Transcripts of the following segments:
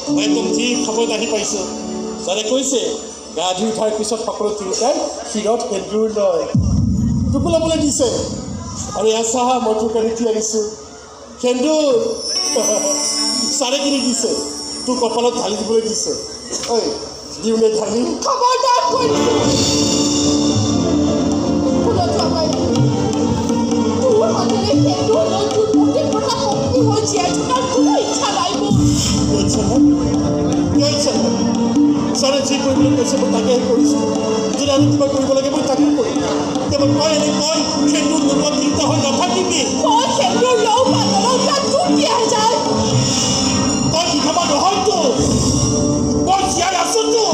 মই একদম ঠিক সময়ত আহি পাইছোঁ। ছাৰে কৈছে গা ধুই উঠাৰ পিছত সকলো তিৰোতাই শিৰত সেন্দুৰ লয়, টোপোলাবলৈ দিছে। আৰু এয়া চাহ মই তোৰ কাৰণে কি আনিছোঁ, সেন্দুৰ। ছাৰে কিনি দিছে, তোৰ কপালত ঢালি দিবলৈ দিছে। ঐ দিওঁনে ঢালি? খবৰদাৰ কৰিছোঁ। তোৰ হাতেৰে সেন্দুৰ লৈ তোৰ গোটেই কথা পত্নী হৈ জীয়াই থকাৰ কোনো ইচ্ছা নাই মোৰ। ছাৰে যি কৰিবলৈ কৈছে মই তাকেহে কৰিছোঁ। যদি আৰু কিবা কৰিব লাগে মই তাকে কৰিম। কেৱল তই এনে কয় সেন্দুৰ নোলোৱা চিন্তা হৈ নাথাকিবি। মই সেন্দুৰ লওঁ বা নলওঁ তাত তোৰ কি আহে যায়? তই বিধৱা নহয়তো, মই জীয়াই আছোতো।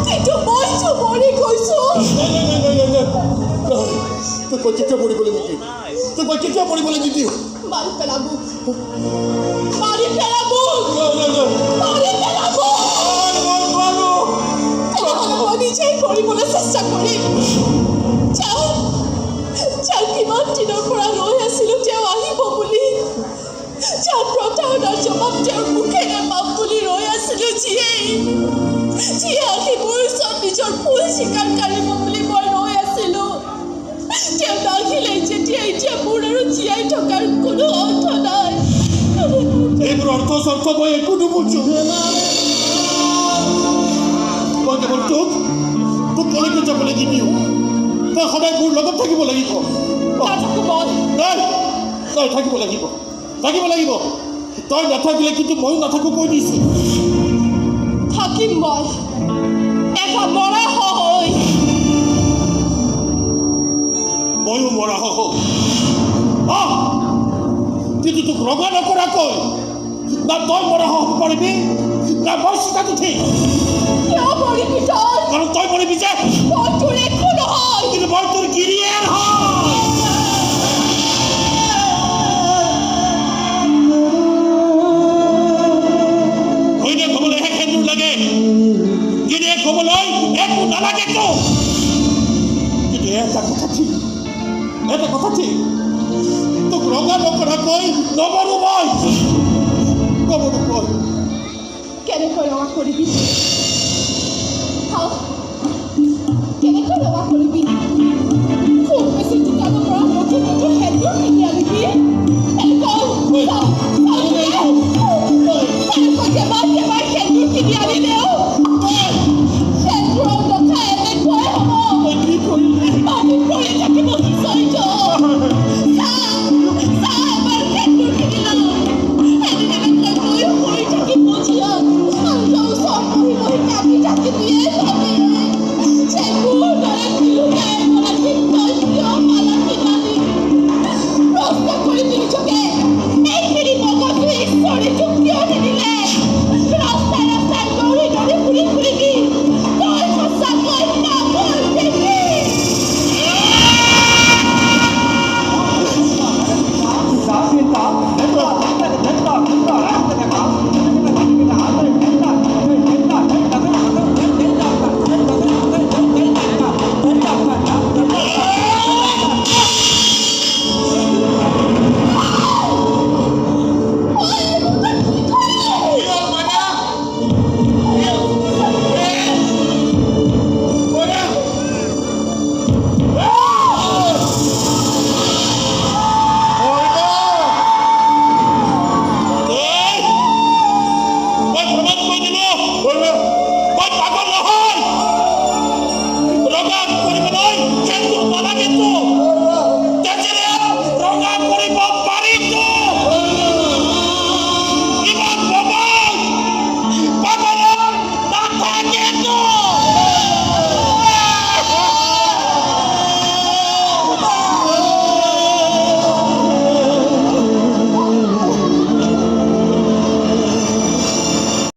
কিন্তু মইতো মৰি গৈছোঁ। তোক মই কেতিয়াও মৰিবলৈ নিদিওঁ, তোক মই কেতিয়াও মৰিবলৈ নিদিওঁ। মাৰি পেলাব, মাৰি পেলাব, মাৰি পেলাব। তেনেহ'লে মই নিজেই কৰিবলৈ চেষ্টা কৰিম। যাওঁ কিমান দিনৰ পৰা ৰৈ আছিলোঁ তেওঁ আহিব বুলি। যাওঁ প্ৰতাৰণাৰ জবাব তেওঁৰ মুখেৰে পাম বুলি ৰৈ আছিলোঁ। যিয়ে আহি মোৰ ওচৰত নিজৰ ভুল স্বীকাৰ কৰিব বুলি মই ৰৈ আছিলোঁ। তেওঁ নাহিলে এতিয়া মোৰ আৰু জীয়াই থকাৰ কোনো অৰ্থ নাই। এইবোৰ অৰ্থ চৰ্থ মই একো নুবুজো। মই কেৱল তোক কলেজত যাবলৈ নিদিওঁ। তই সদায় মোৰ লগত থাকিব লাগিব। তই থাকিব লাগিব। তই নাথাকিলে কিন্তু ময়ো নাথাকো কৈ দিছোঁ। থাকিম মই এটা মৰা হৈ। ময়ো মৰা হওঁ, কিন্তু তোক ৰঙা নকৰাকৈ না তই মৰা হ'ব পাৰিবি না মই চিতাত উঠি। কিয় মৰিবি তই? কাৰণ তই মৰিবি যে। মই তোৰ একো নহয়। কিন্তু মই তোৰ গিৰিয়েৰ হয়। ঘৈণীয়েক হ'বলৈহে সেন্দুৰ লাগে, গিৰিয়েক হ'বলৈ একো নালাগেতো। কিন্তু এটা কথা ঠিক, তোক ৰঙা নকৰাকৈ নমৰো মই। কেনেকৈ ৰঙা কৰিবি?